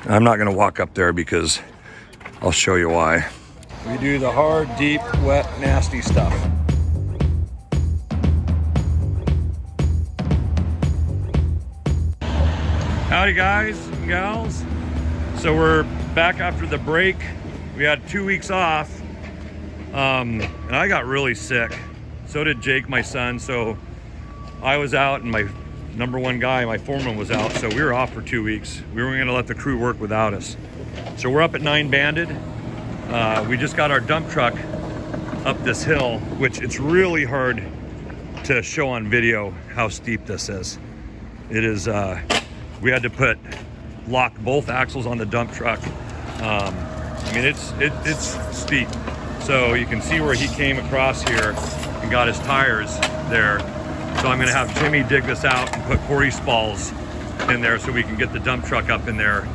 I'm not gonna walk up there because I'll show you why. We do the hard, deep, wet, nasty stuff. Howdy guys and gals. So we're back after the break. We had 2 weeks off and I got really sick. So did Jake, my son. So I was out and my number one guy, my foreman, was out. So we were off for 2 weeks. We weren't gonna let the crew work without us. So we're up at 9 Banded. We just got our dump truck up this hill, which it's really hard to show on video how steep this is. It is, we had to lock both axles on the dump truck. I mean, it's steep. So you can see where he came across here and got his tires there. So I'm gonna have Jimmy dig this out and put Corey spalls in there so we can get the dump truck up in there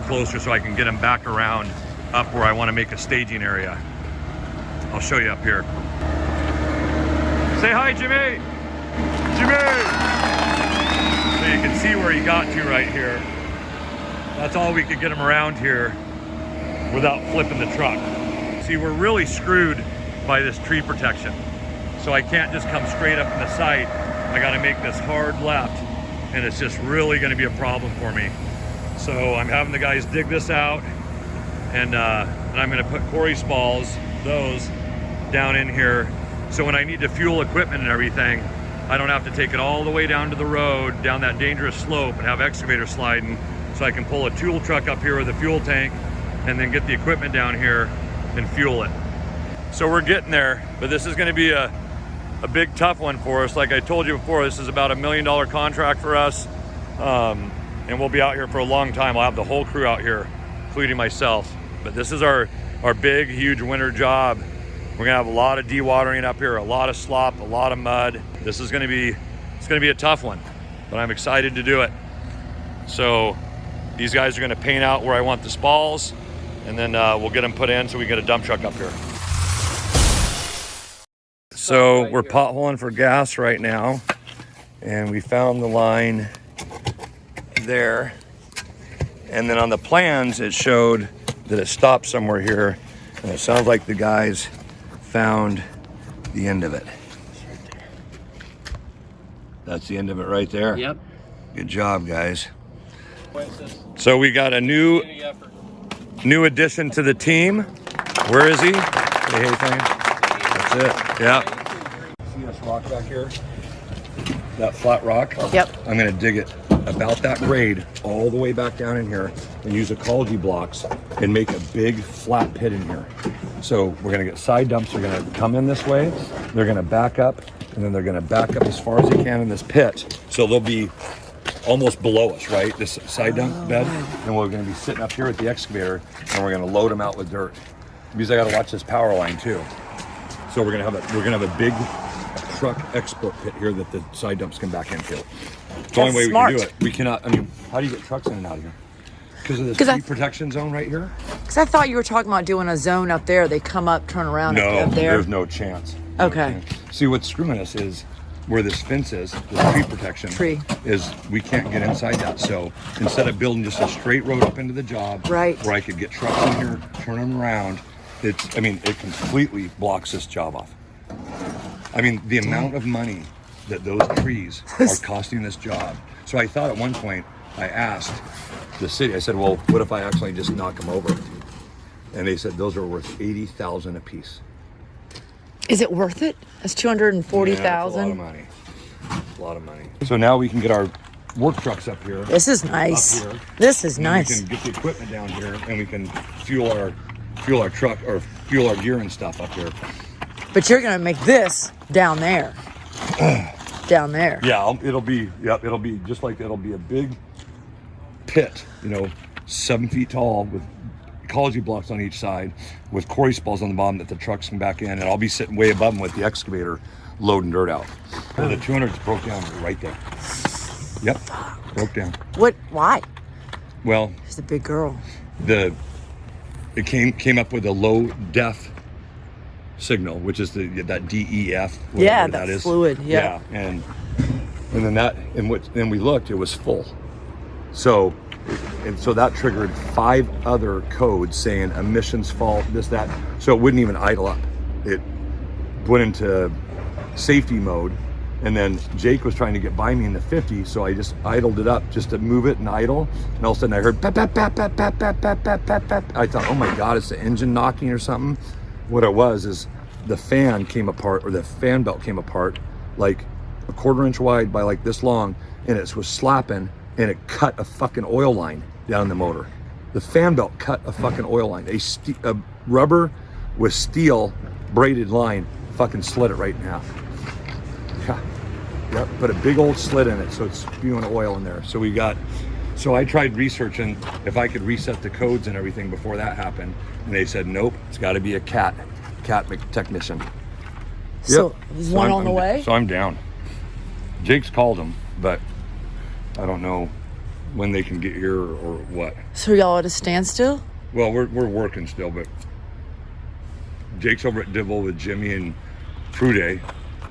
closer, so I can get him back around up where I wanna make a staging area. I'll show you up here. Say hi, Jimmy! Jimmy! So you can see where he got to right here. That's all we could get him around here without flipping the truck. See, we're really screwed by this tree protection. So I can't just come straight up in the site. I gotta make this hard left, and it's just really gonna be a problem for me. So I'm having the guys dig this out, and I'm gonna put Corey spalls, those, down in here. So when I need to fuel equipment and everything, I don't have to take it all the way down to the road, down that dangerous slope, and have excavator sliding. So I can pull a tool truck up here with a fuel tank and then get the equipment down here and fuel it. So we're getting there, but this is gonna be a big tough one for us. Like I told you before, this is about $1 million contract for us. And we'll be out here for a long time. I'll have the whole crew out here, including myself. But this is our big, huge winter job. We're gonna have a lot of dewatering up here, a lot of slop, a lot of mud. This is gonna be a tough one, but I'm excited to do it. So these guys are gonna paint out where I want the spalls, and then we'll get them put in so we get a dump truck up here. So we're potholing for gas right now, and we found the line there. And then on the plans, it showed that it stopped somewhere here, and it sounds like the guys found the end of it. That's the end of it right there. Yep. Good job, guys. So we got a new addition to the team. Where is he? Hey, Fran. That's it. Yeah. See this rock back here? That flat rock? Yep. I'm gonna dig it about that grade all the way back down in here and use ecology blocks and make a big flat pit in here. So we're gonna get side dumps. They're gonna come in this way. They're gonna back up, and then they're gonna back up as far as they can in this pit. So they'll be almost below us, right? This side dump bed. And we're gonna be sitting up here with the excavator, and we're gonna load them out with dirt. Because I gotta watch this power line too. So we're gonna have a big truck export pit here that the side dumps can back into. It's the only way we can do it. We cannot, I mean, how do you get trucks in and out of here? Because of this tree protection zone right here? Because I thought you were talking about doing a zone up there. They come up, turn around, No, up there. there's no chance. Okay. See, what's screwing us is where this fence is, this tree protection, is we can't get inside that. So instead of building just a straight road up into the job, right, where I could get trucks in here, turn them around, it completely blocks this job off. I mean, the amount of money that those trees are costing this job. So I thought at one point, I asked the city, I said, well, what if I actually just knock them over? And they said, those are worth $80,000 a piece. Is it worth it? It's $240,000. Yeah, that's a lot of money. A lot of money. So now we can get our work trucks up here. This is nice. This is nice. We can get the equipment down here, and we can fuel our truck or fuel our gear and stuff up here. But you're gonna make this down there. Down there. Yeah, it'll be just like, it'll be a big pit, 7 feet tall with ecology blocks on each side with Corey spalls on the bottom that the trucks can back in, and I'll be sitting way above them with the excavator loading dirt out. The 200 broke down right there. Yep, broke down. What? Why? Well, she's a big girl. It came up with a low def signal, which is that DEF. Yeah, that is fluid. Yeah. And then we looked, it was full. So And so that triggered 5 other codes saying emissions fault, this, that. So it wouldn't even idle up. It went into safety mode. And then Jake was trying to get by me in the 50, so I just idled it up just to move it and idle. And all of a sudden I heard pap, pap, pap, pap, pap, pap, pap, pap, pap, pap. I thought, oh my God, it's the engine knocking or something. What it was is the fan came apart, or the fan belt came apart, like a 1/4 inch wide by like this long, and it was slapping, and it cut a fucking oil line down the motor. The fan belt cut a fucking oil line. A rubber with steel braided line fucking slit it right in half. Yeah. Yep, put a big old slit in it so it's spewing oil in there. So I tried researching if I could reset the codes and everything before that happened, and they said nope, it's got to be a cat technician. So Yep. is one on the way? So I'm down. Jake's called him, but I don't know when they can get here or what. So y'all at a standstill? Well, we're working still, but Jake's over at Dibble with Jimmy and Prude.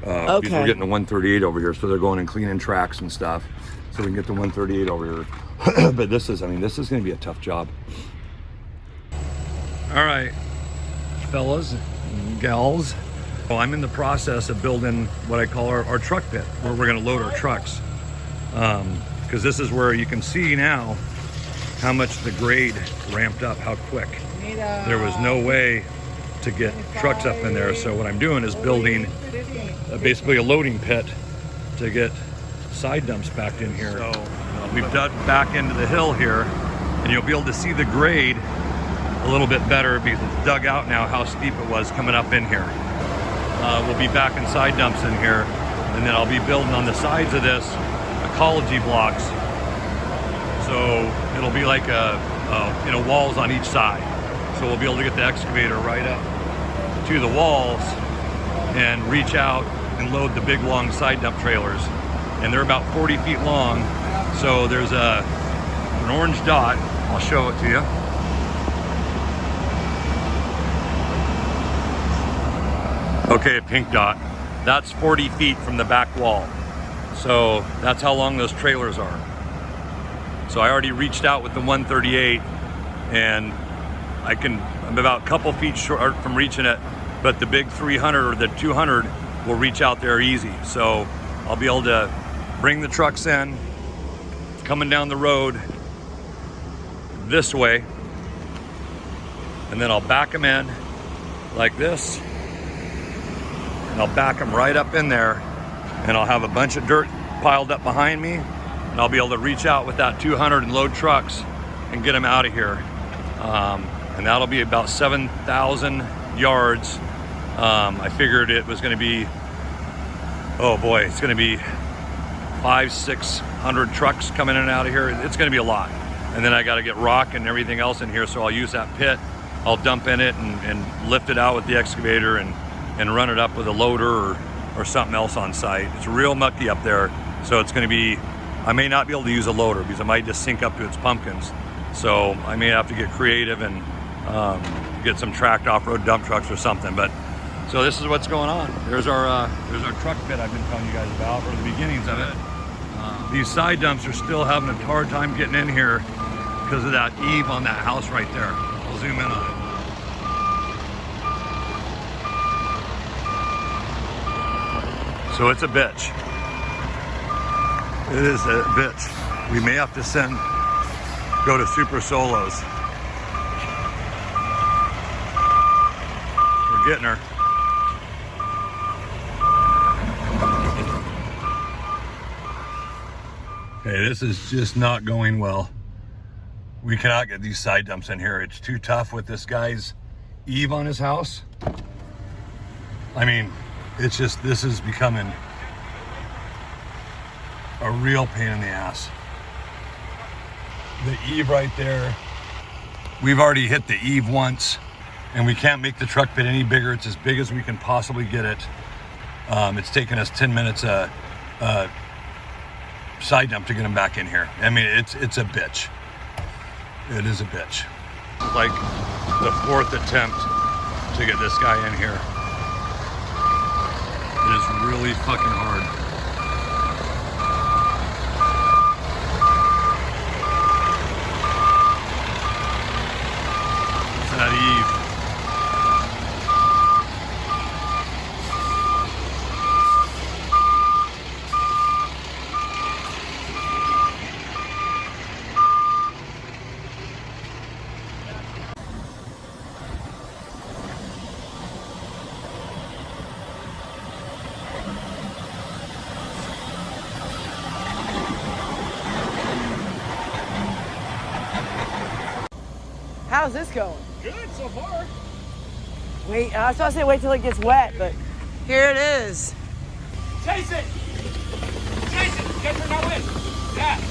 Because we're getting the 138 over here, so they're going and cleaning tracks and stuff, so we can get the 138 over here. But this is going to be a tough job. All right, fellas and gals. Well, I'm in the process of building what I call our truck pit, where we're going to load our trucks. Because this is where you can see now how much the grade ramped up, how quick. There was no way to get trucks up in there. So what I'm doing is building basically a loading pit to get side dumps back in here. So we've dug back into the hill here, and you'll be able to see the grade a little bit better because it's dug out now how steep it was coming up in here. We'll be back in side dumps in here, and then I'll be building on the sides of this ecology blocks. So it'll be like walls on each side. So we'll be able to get the excavator right up to the walls and reach out and load the big long side dump trailers. And they're about 40 feet long. So there's an orange dot. I'll show it to you. Okay, a pink dot. That's 40 feet from the back wall. So that's how long those trailers are. So I already reached out with the 138, and I'm about a couple feet short from reaching it, but the big 300 or the 200 will reach out there easy. So I'll be able to bring the trucks in, coming down the road this way, and then I'll back them in like this, and I'll back them right up in there, and I'll have a bunch of dirt piled up behind me, and I'll be able to reach out with that 200 and load trucks and get them out of here. And that'll be about 7,000 yards. I figured it was going to be, oh boy, it's going to be 500-600 trucks coming in and out of here. It's going to be a lot. And then I got to get rock and everything else in here, so I'll use that pit. I'll dump in it and lift it out with the excavator and run it up with a loader or something else on site. It's real mucky up there, so it's going to be, I may not be able to use a loader because it might just sink up to its pumpkins. So I may have to get creative and get some tracked off-road dump trucks or something. But so this is what's going on. There's our truck pit I've been telling you guys about, or the beginnings of it. These side dumps are still having a hard time getting in here because of that eave on that house right there. I'll zoom in on it. So it's a bitch. It is a bitch. We may have to go to Super Solos. We're getting her. Okay, this is just not going well. We cannot get these side dumps in here. It's too tough with this guy's eave on his house. I mean, it's just, this is becoming a real pain in the ass. The eave right there, we've already hit the eave once, and we can't make the truck pit any bigger. It's as big as we can possibly get it. It's taken us 10 minutes side dump to get them back in here. I mean, it's a bitch. It is a bitch. It's like the 4th attempt to get this guy in here. It is really fucking hard. that eve. How's this going? Good so far. Wait, I was supposed to say wait till it gets wet, but here it is. Chase it! Chase it! Get her now in! Yeah!